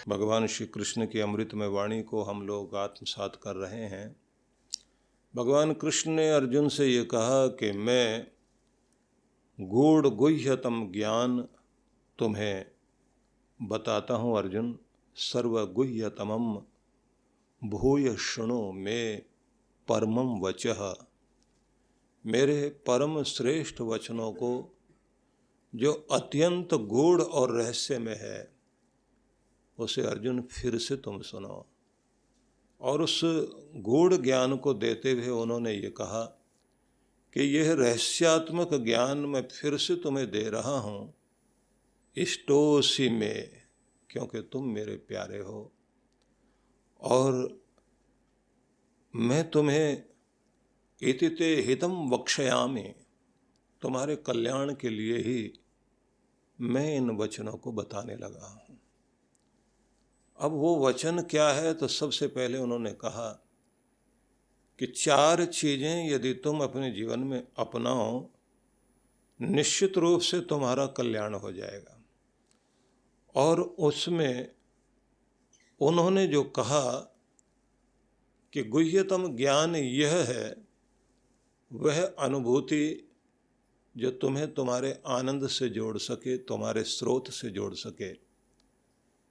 भगवान श्री कृष्ण की अमृतमय वाणी को हम लोग आत्मसात कर रहे हैं। भगवान कृष्ण ने अर्जुन से ये कहा कि मैं गूढ़ गुह्यतम ज्ञान तुम्हें बताता हूँ अर्जुन, सर्वगुह्यतमम भूय शृणु मे परमं वचः। मेरे परम श्रेष्ठ वचनों को जो अत्यंत गूढ़ और रहस्य में है उसे अर्जुन फिर से तुम सुनो। और उस गूढ़ ज्ञान को देते हुए उन्होंने ये कहा कि यह रहस्यात्मक ज्ञान मैं फिर से तुम्हें दे रहा हूँ, इष्टोसी में, क्योंकि तुम मेरे प्यारे हो और मैं तुम्हें इतिते हितम वक्ष्यामि, तुम्हारे कल्याण के लिए ही मैं इन वचनों को बताने लगा हूँ। अब वो वचन क्या है, तो सबसे पहले उन्होंने कहा कि 4 चीज़ें यदि तुम अपने जीवन में अपनाओ, निश्चित रूप से तुम्हारा कल्याण हो जाएगा। और उसमें उन्होंने जो कहा कि गुह्यतम ज्ञान यह है, वह अनुभूति जो तुम्हें तुम्हारे आनंद से जोड़ सके, तुम्हारे स्रोत से जोड़ सके,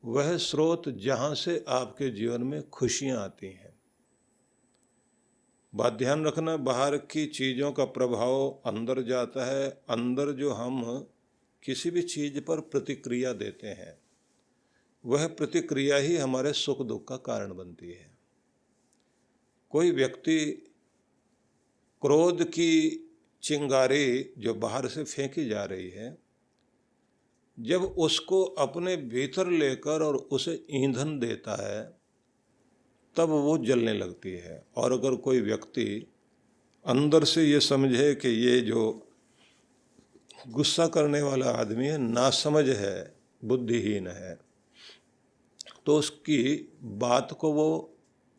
वह स्रोत जहाँ से आपके जीवन में खुशियाँ आती हैं। बात ध्यान रखना, बाहर की चीज़ों का प्रभाव अंदर जाता है। अंदर जो हम किसी भी चीज़ पर प्रतिक्रिया देते हैं, वह प्रतिक्रिया ही हमारे सुख दुख का कारण बनती है। कोई व्यक्ति क्रोध की चिंगारी जो बाहर से फेंकी जा रही है, जब उसको अपने भीतर लेकर और उसे ईंधन देता है, तब वो जलने लगती है। और अगर कोई व्यक्ति अंदर से ये समझे कि ये जो गुस्सा करने वाला आदमी है नासमझ है, बुद्धिहीन है, तो उसकी बात को वो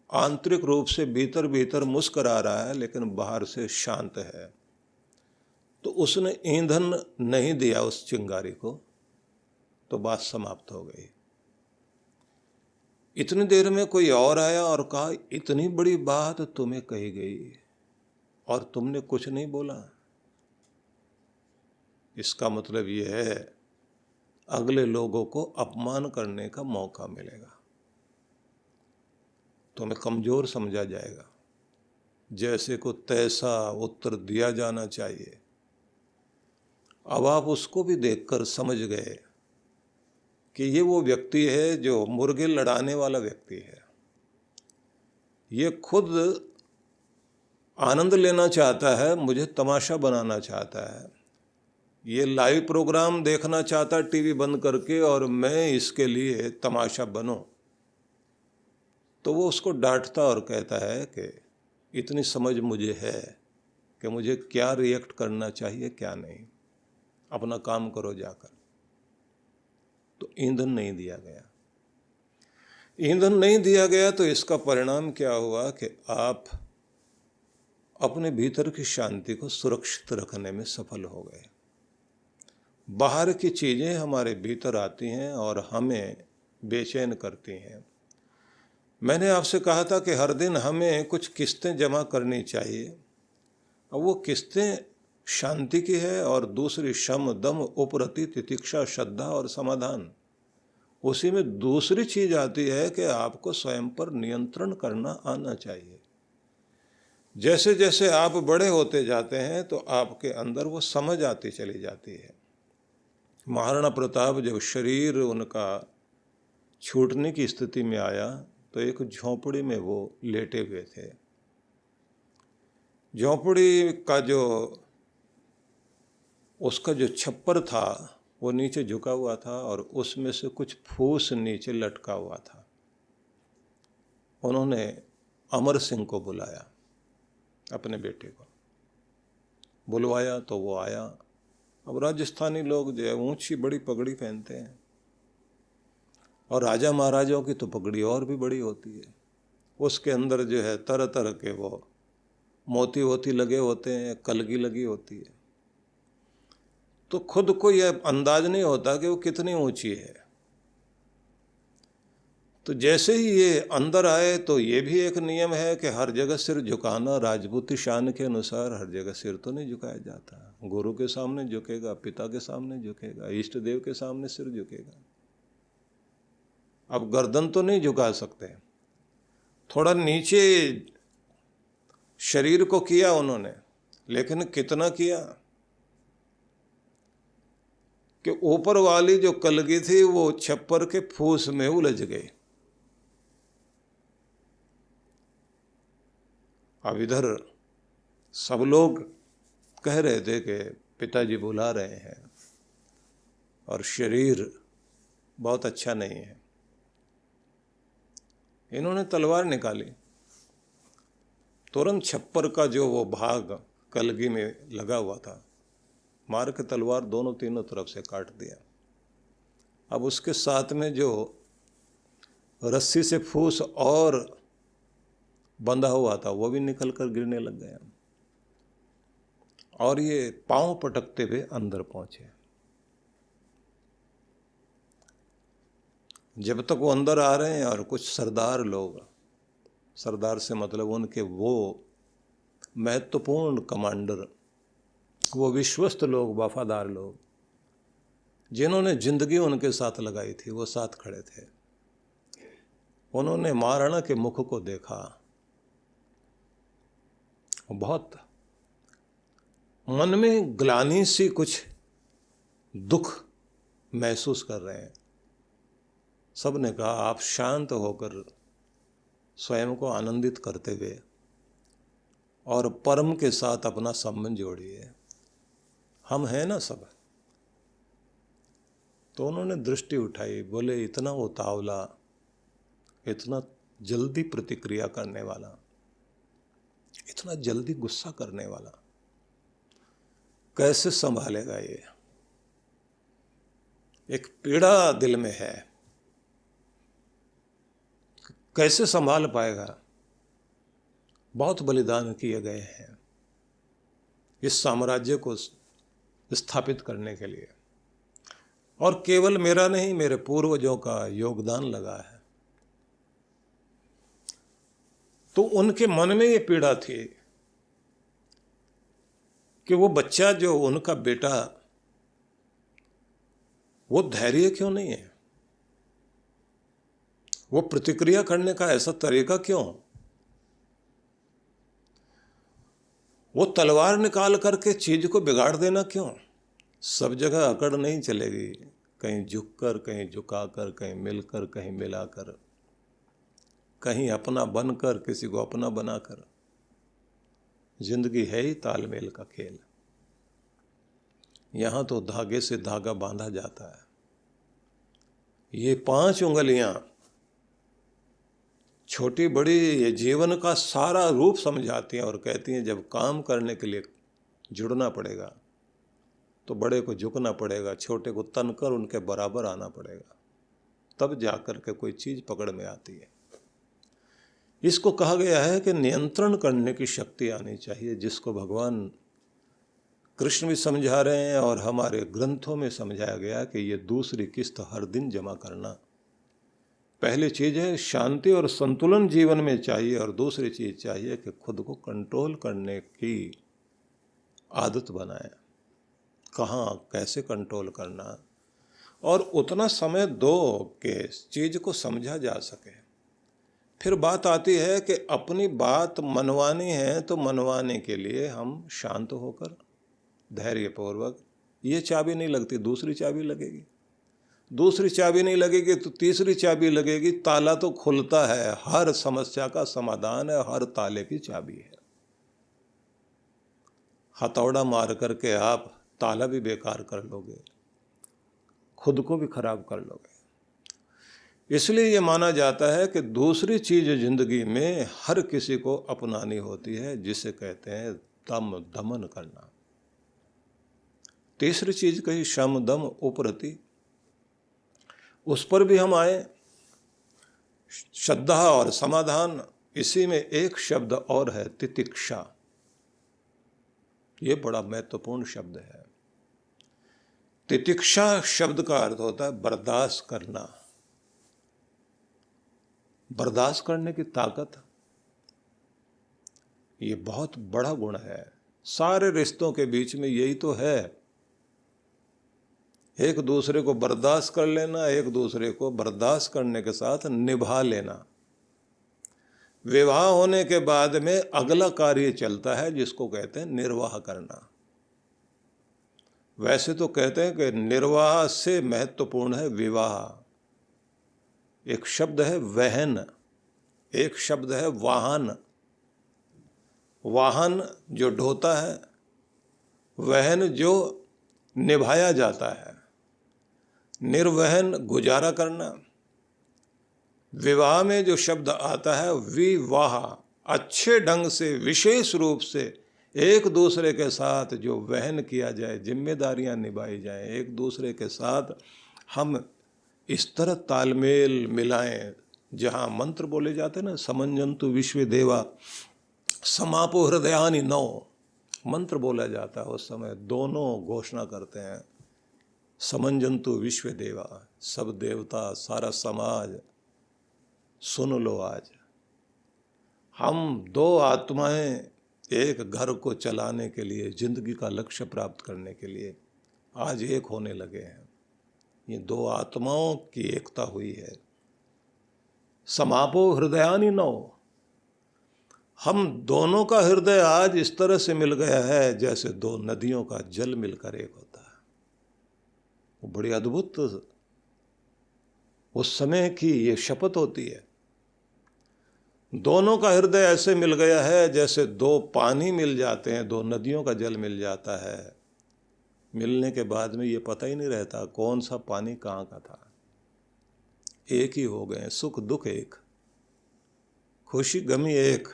आंतरिक रूप से भीतर भीतर मुस्करा रहा है लेकिन बाहर से शांत है, तो उसने ईंधन नहीं दिया उस चिंगारी को, तो बात समाप्त हो गई। इतनी देर में कोई और आया और कहा, इतनी बड़ी बात तुम्हें कही गई और तुमने कुछ नहीं बोला। इसका मतलब ये है, अगले लोगों को अपमान करने का मौका मिलेगा, तुम्हें कमजोर समझा जाएगा, जैसे को तैसा उत्तर दिया जाना चाहिए। अब आप उसको भी देखकर समझ गए कि ये वो व्यक्ति है जो मुर्गे लड़ाने वाला व्यक्ति है। ये खुद आनंद लेना चाहता है, मुझे तमाशा बनाना चाहता है। ये लाइव प्रोग्राम देखना चाहता है टीवी बंद करके, और मैं इसके लिए तमाशा बनूं। तो वो उसको डांटता और कहता है कि इतनी समझ मुझे है कि मुझे क्या रिएक्ट करना चाहिए क्या नहीं, अपना काम करो जाकर। तो ईंधन नहीं दिया गया। ईंधन नहीं दिया गया तो इसका परिणाम क्या हुआ कि आप अपने भीतर की शांति को सुरक्षित रखने में सफल हो गए। बाहर की चीज़ें हमारे भीतर आती हैं और हमें बेचैन करती हैं। मैंने आपसे कहा था कि हर दिन हमें कुछ किस्तें जमा करनी चाहिए। अब वो किस्तें शांति की है और दूसरी शम दम उपरति तितिक्षा श्रद्धा और समाधान। उसी में दूसरी चीज आती है कि आपको स्वयं पर नियंत्रण करना आना चाहिए। जैसे जैसे आप बड़े होते जाते हैं तो आपके अंदर वो समझ आती चली जाती है। महाराणा प्रताप जब शरीर उनका छूटने की स्थिति में आया तो एक झोंपड़ी में वो लेटे हुए थे। झोंपड़ी का जो उसका जो छप्पर था वो नीचे झुका हुआ था और उसमें से कुछ फूस नीचे लटका हुआ था। उन्होंने अमर सिंह को बुलाया, अपने बेटे को बुलवाया तो वो आया। अब राजस्थानी लोग जो है ऊंची बड़ी पगड़ी पहनते हैं, और राजा महाराजाओं की तो पगड़ी और भी बड़ी होती है। उसके अंदर जो है तरह तरह के वो मोती वोती लगे होते हैं, कलगी लगी होती है। तो खुद को यह अंदाज नहीं होता कि वो कितनी ऊंची है। तो जैसे ही ये अंदर आए तो ये भी एक नियम है कि हर जगह सिर झुकाना, राजपूती शान के अनुसार हर जगह सिर तो नहीं झुकाया जाता। गुरु के सामने झुकेगा, पिता के सामने झुकेगा, इष्ट देव के सामने सिर झुकेगा। अब गर्दन तो नहीं झुका सकते, थोड़ा नीचे शरीर को किया उन्होंने, लेकिन कितना किया कि ऊपर वाली जो कलगी थी वो छप्पर के फूस में उलझ गई। अब इधर सब लोग कह रहे थे कि पिताजी बुला रहे हैं और शरीर बहुत अच्छा नहीं है। इन्होंने तलवार निकाली, तुरंत छप्पर का जो वो भाग कलगी में लगा हुआ था, मार के तलवार दोनों तीनों तरफ से काट दिया। अब उसके साथ में जो रस्सी से फूस और बंधा हुआ था वो भी निकल कर गिरने लग गया और ये पांव पटकते हुए अंदर पहुंचे। जब तक वो अंदर आ रहे हैं और कुछ सरदार लोग, सरदार से मतलब उनके वो महत्वपूर्ण कमांडर, वो विश्वस्त लोग, वफादार लोग जिन्होंने जिंदगी उनके साथ लगाई थी, वो साथ खड़े थे। उन्होंने महाराणा के मुख को देखा, बहुत मन में ग्लानि सी, कुछ दुख महसूस कर रहे हैं। सब ने कहा आप शांत होकर स्वयं को आनंदित करते हुए और परम के साथ अपना संबंध जोड़िए, हम हैं ना सब। तो उन्होंने दृष्टि उठाई, बोले इतना उतावला, इतना जल्दी प्रतिक्रिया करने वाला, इतना जल्दी गुस्सा करने वाला कैसे संभालेगा? ये एक पीड़ा दिल में है, कैसे संभाल पाएगा? बहुत बलिदान किए गए हैं इस साम्राज्य को स्थापित करने के लिए, और केवल मेरा नहीं, मेरे पूर्वजों का योगदान लगा है। तो उनके मन में ये पीड़ा थी कि वो बच्चा जो उनका बेटा, वो धैर्य क्यों नहीं है, वो प्रतिक्रिया करने का ऐसा तरीका क्यों, वो तलवार निकाल करके चीज को बिगाड़ देना क्यों? सब जगह अकड़ नहीं चलेगी, कहीं झुककर, कहीं झुकाकर, कहीं मिलकर, कहीं मिलाकर, कहीं अपना बनकर, किसी को अपना बनाकर। जिंदगी है ही तालमेल का खेल। यहां तो धागे से धागा बांधा जाता है। ये 5 उंगलियां छोटी बड़ी ये जीवन का सारा रूप समझाती हैं और कहती हैं जब काम करने के लिए जुड़ना पड़ेगा तो बड़े को झुकना पड़ेगा, छोटे को तनकर उनके बराबर आना पड़ेगा, तब जाकर के कोई चीज पकड़ में आती है। इसको कहा गया है कि नियंत्रण करने की शक्ति आनी चाहिए, जिसको भगवान कृष्ण भी समझा रहे हैं और हमारे ग्रंथों में समझाया गया कि ये दूसरी किस्त हर दिन जमा करना। पहली चीज़ है शांति और संतुलन जीवन में चाहिए, और दूसरी चीज़ चाहिए कि खुद को कंट्रोल करने की आदत बनाएं। कहाँ कैसे कंट्रोल करना, और उतना समय दो कि चीज़ को समझा जा सके। फिर बात आती है कि अपनी बात मनवानी है तो मनवाने के लिए हम शांत होकर धैर्यपूर्वक, ये चाबी नहीं लगती, दूसरी चाबी लगेगी, दूसरी चाबी नहीं लगेगी तो तीसरी चाबी लगेगी। ताला तो खुलता है, हर समस्या का समाधान है, हर ताले की चाबी है। हथौड़ा मार करके आप ताला भी बेकार कर लोगे, खुद को भी खराब कर लोगे। इसलिए ये माना जाता है कि दूसरी चीज जिंदगी में हर किसी को अपनानी होती है, जिसे कहते हैं दमन करना। तीसरी चीज कही शम दम उपरति, उस पर भी हम आए। श्रद्धा और समाधान, इसी में एक शब्द और है, तितिक्षा। ये बड़ा महत्वपूर्ण शब्द है। तितिक्षा शब्द का अर्थ होता है बर्दाश्त करना, बर्दाश्त करने की ताकत, ये बहुत बड़ा गुण है। सारे रिश्तों के बीच में यही तो है, एक दूसरे को बर्दाश्त कर लेना, एक दूसरे को बर्दाश्त करने के साथ निभा लेना। विवाह होने के बाद में अगला कार्य चलता है जिसको कहते हैं निर्वाह करना। वैसे तो कहते हैं कि निर्वाह से महत्वपूर्ण है विवाह। एक शब्द है वहन, एक शब्द है वाहन। वाहन जो ढोता है, वहन जो निभाया जाता है, निर्वहन गुजारा करना। विवाह में जो शब्द आता है विवाह, अच्छे ढंग से विशेष रूप से एक दूसरे के साथ जो वहन किया जाए, जिम्मेदारियां निभाई जाएं, एक दूसरे के साथ हम इस तरह तालमेल मिलाएं, जहाँ मंत्र बोले जाते हैं ना, समंजंतु विश्व देवा समापो हृदयानि नौ, मंत्र बोला जाता है। उस समय दोनों घोषणा करते हैं, समंजंतु विश्व देवा, सब देवता सारा समाज सुन लो आज। हम दो आत्माएं एक घर को चलाने के लिए, जिंदगी का लक्ष्य प्राप्त करने के लिए आज एक होने लगे हैं। ये दो आत्माओं की एकता हुई है। समापो हृदयानि नौ, हम दोनों का हृदय आज इस तरह से मिल गया है जैसे दो नदियों का जल मिलकर एक होता है। वो बड़ी अद्भुत उस समय की ये शपथ होती है। दोनों का हृदय ऐसे मिल गया है जैसे दो पानी मिल जाते हैं, दो नदियों का जल मिल जाता है। मिलने के बाद में ये पता ही नहीं रहता कौन सा पानी कहाँ का था। एक ही हो गए, सुख दुख एक, खुशी गमी एक।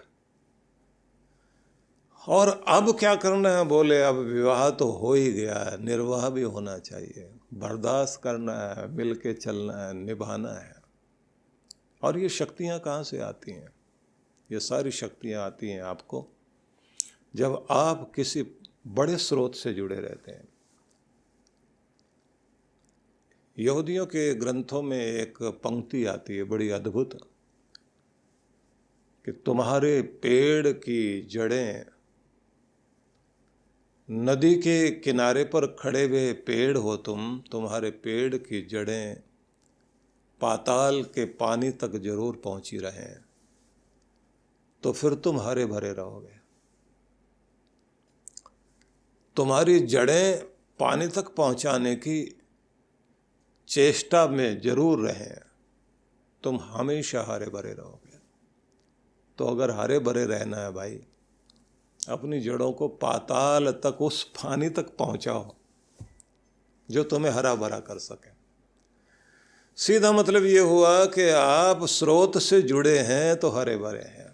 और अब क्या करना है, बोले अब विवाह तो हो ही गया है, निर्वाह भी होना चाहिए, बर्दाश्त करना है, मिल के चलना है, निभाना है। और ये शक्तियाँ कहाँ से आती हैं? ये सारी शक्तियाँ आती हैं आपको जब आप किसी बड़े स्रोत से जुड़े रहते हैं। यहूदियों के ग्रंथों में एक पंक्ति आती है बड़ी अद्भुत, कि तुम्हारे पेड़ की जड़ें, नदी के किनारे पर खड़े हुए पेड़ हो तुम, तुम्हारे पेड़ की जड़ें पाताल के पानी तक जरूर पहुंची रहें, तो फिर तुम हरे भरे रहोगे। तुम्हारी जड़ें पानी तक पहुंचाने की चेष्टा में जरूर रहें, तुम हमेशा हरे भरे रहोगे। तो अगर हरे भरे रहना है भाई, अपनी जड़ों को पाताल तक, उस पानी तक पहुंचाओ जो तुम्हें हरा भरा कर सके। सीधा मतलब ये हुआ कि आप स्रोत से जुड़े हैं तो हरे भरे हैं।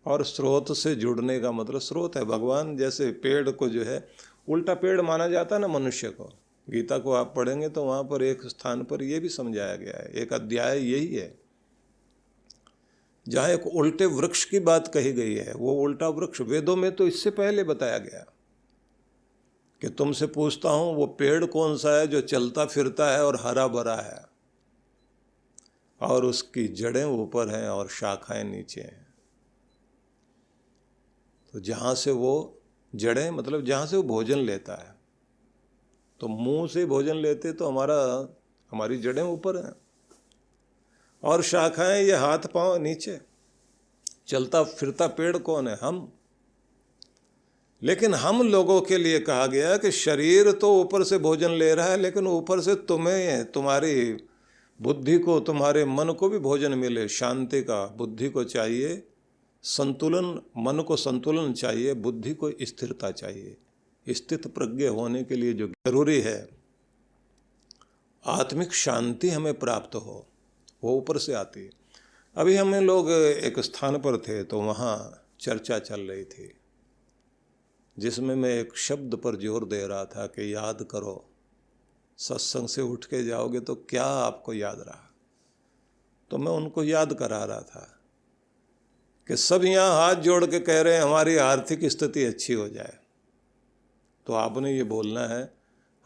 और स्रोत से जुड़ने का मतलब, स्रोत है भगवान। जैसे पेड़ को जो है उल्टा पेड़ माना जाता है ना मनुष्य को, गीता को आप पढ़ेंगे तो वहाँ पर एक स्थान पर यह भी समझाया गया है, एक अध्याय यही है जहाँ एक उल्टे वृक्ष की बात कही गई है। वो उल्टा वृक्ष वेदों में तो इससे पहले बताया गया कि तुमसे पूछता हूँ वो पेड़ कौन सा है जो चलता फिरता है और हरा भरा है, और उसकी जड़ें ऊपर हैं और शाखाएं नीचे हैं। तो जहाँ से वो जड़ें, मतलब जहाँ से वो भोजन लेता है, तो मुंह से भोजन लेते तो हमारी जड़ें ऊपर हैं, और शाखाएं ये हाथ पांव नीचे। चलता फिरता पेड़ कौन है? हम। लेकिन हम लोगों के लिए कहा गया कि शरीर तो ऊपर से भोजन ले रहा है, लेकिन ऊपर से तुम्हें, तुम्हारी बुद्धि को, तुम्हारे मन को भी भोजन मिले, शांति का। बुद्धि को चाहिए संतुलन, मन को संतुलन चाहिए, बुद्धि को स्थिरता चाहिए। स्थित प्रज्ञ होने के लिए जो जरूरी है, आत्मिक शांति हमें प्राप्त हो, वो ऊपर से आती है। अभी हमें लोग एक स्थान पर थे तो वहाँ चर्चा चल रही थी, जिसमें मैं एक शब्द पर जोर दे रहा था कि याद करो, सत्संग से उठ के जाओगे तो क्या आपको याद रहा। तो मैं उनको याद करा रहा था कि सब यहाँ हाथ जोड़ के कह रहे हैं हमारी आर्थिक स्थिति अच्छी हो जाए, तो आपने ये बोलना है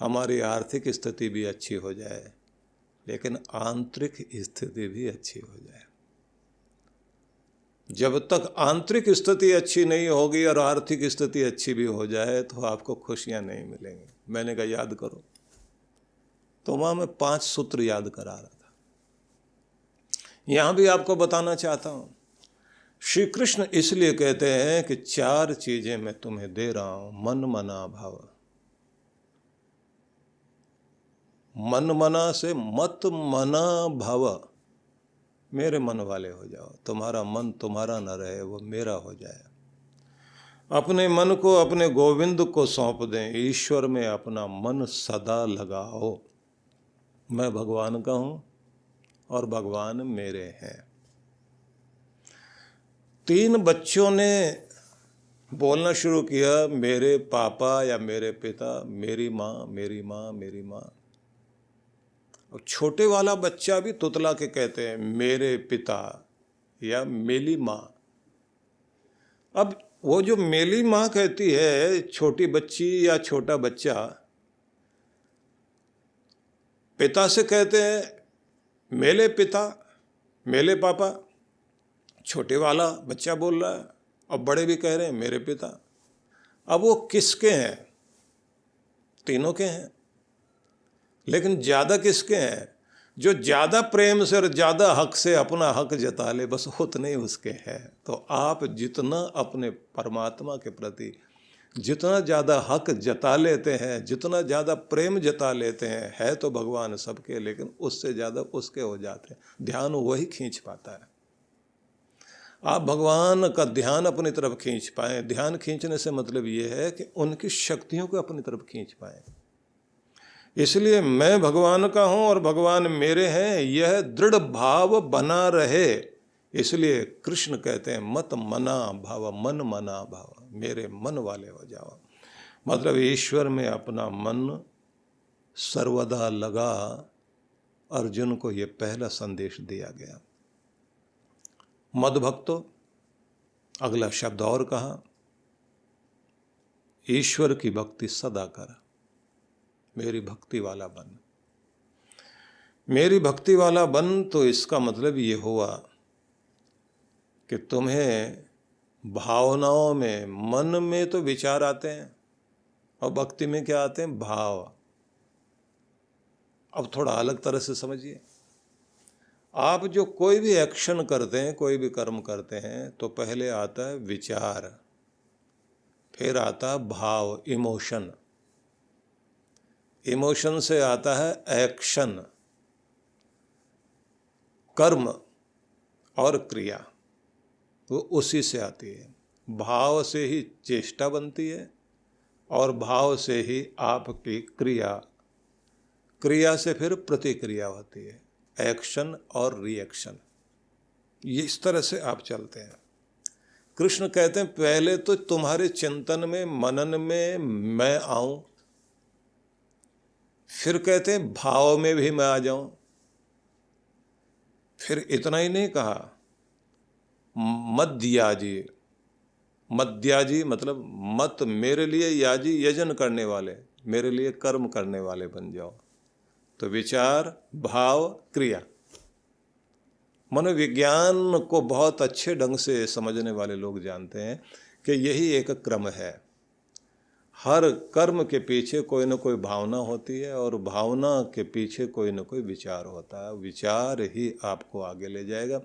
हमारी आर्थिक स्थिति भी अच्छी हो जाए, लेकिन आंतरिक स्थिति भी अच्छी हो जाए। जब तक आंतरिक स्थिति अच्छी नहीं होगी और आर्थिक स्थिति अच्छी भी हो जाए तो आपको खुशियां नहीं मिलेंगी। मैंने कहा याद करो, तो वहां मैं 5 सूत्र याद करा रहा था। यहां भी आपको बताना चाहता हूं, श्री कृष्ण इसलिए कहते हैं कि 4 चीजें मैं तुम्हें दे रहा हूं। मन मना भाव। मन मना से मत मना भाव, मेरे मन वाले हो जाओ। तुम्हारा मन तुम्हारा न रहे, वो मेरा हो जाए। अपने मन को अपने गोविंद को सौंप दें, ईश्वर में अपना मन सदा लगाओ। मैं भगवान का हूं और भगवान मेरे हैं। 3 बच्चों ने बोलना शुरू किया, मेरे पापा या मेरे पिता, मेरी माँ, मेरी माँ, मेरी माँ। और छोटे वाला बच्चा भी तुतला के कहते हैं मेरे पिता या मेरी माँ। अब वो जो मेरी माँ कहती है छोटी बच्ची या छोटा बच्चा, पिता से कहते हैं मेरे पिता, मेरे पापा। छोटे वाला बच्चा बोल रहा है और बड़े भी कह रहे हैं मेरे पिता। अब वो किसके हैं? तीनों के हैं, लेकिन ज्यादा किसके हैं? जो ज्यादा प्रेम से और ज्यादा हक से अपना हक जता ले, बस उतने ही उसके हैं। तो आप जितना अपने परमात्मा के प्रति जितना ज्यादा हक जता लेते हैं, जितना ज्यादा प्रेम जता लेते हैं, है तो भगवान सबके, लेकिन उससे ज्यादा उसके हो जाते हैं। ध्यान वही खींच पाता है। आप भगवान का ध्यान अपनी तरफ खींच पाए। ध्यान खींचने से मतलब ये है कि उनकी शक्तियों को अपनी तरफ खींच पाए। इसलिए मैं भगवान का हूं और भगवान मेरे हैं, यह दृढ़ भाव बना रहे। इसलिए कृष्ण कहते हैं मत मना भाव, मन मना भाव, मेरे मन वाले हो जाओ। मतलब ईश्वर में अपना मन सर्वदा लगा। अर्जुन को यह पहला संदेश दिया गया। मद भक्तो, अगला शब्द और कहा, ईश्वर की भक्ति सदा कर, मेरी भक्ति वाला बन। मेरी भक्ति वाला बन, तो इसका मतलब ये हुआ कि तुम्हें भावनाओं में, मन में तो विचार आते हैं और भक्ति में क्या आते हैं? भाव। अब थोड़ा अलग तरह से समझिए। आप जो कोई भी एक्शन करते हैं, कोई भी कर्म करते हैं, तो पहले आता है विचार, फिर आता है भाव, इमोशन, इमोशन से आता है एक्शन, कर्म और क्रिया, वो उसी से आती है। भाव से ही चेष्टा बनती है और भाव से ही आपकी क्रिया, क्रिया से फिर प्रतिक्रिया होती है, एक्शन और रिएक्शन। ये इस तरह से आप चलते हैं। कृष्ण कहते हैं पहले तो तुम्हारे चिंतन में, मनन में मैं आऊं, फिर कहते हैं भाव में भी मैं आ जाऊं। फिर इतना ही नहीं कहा, मद्याजी, मद्याजी मतलब मत मेरे लिए याजी, यजन करने वाले, मेरे लिए कर्म करने वाले बन जाओ। तो विचार, भाव, क्रिया। मनोविज्ञान को बहुत अच्छे ढंग से समझने वाले लोग जानते हैं कि यही एक क्रम है। हर कर्म के पीछे कोई ना कोई भावना होती है और भावना के पीछे कोई ना कोई विचार होता है। विचार ही आपको आगे ले जाएगा।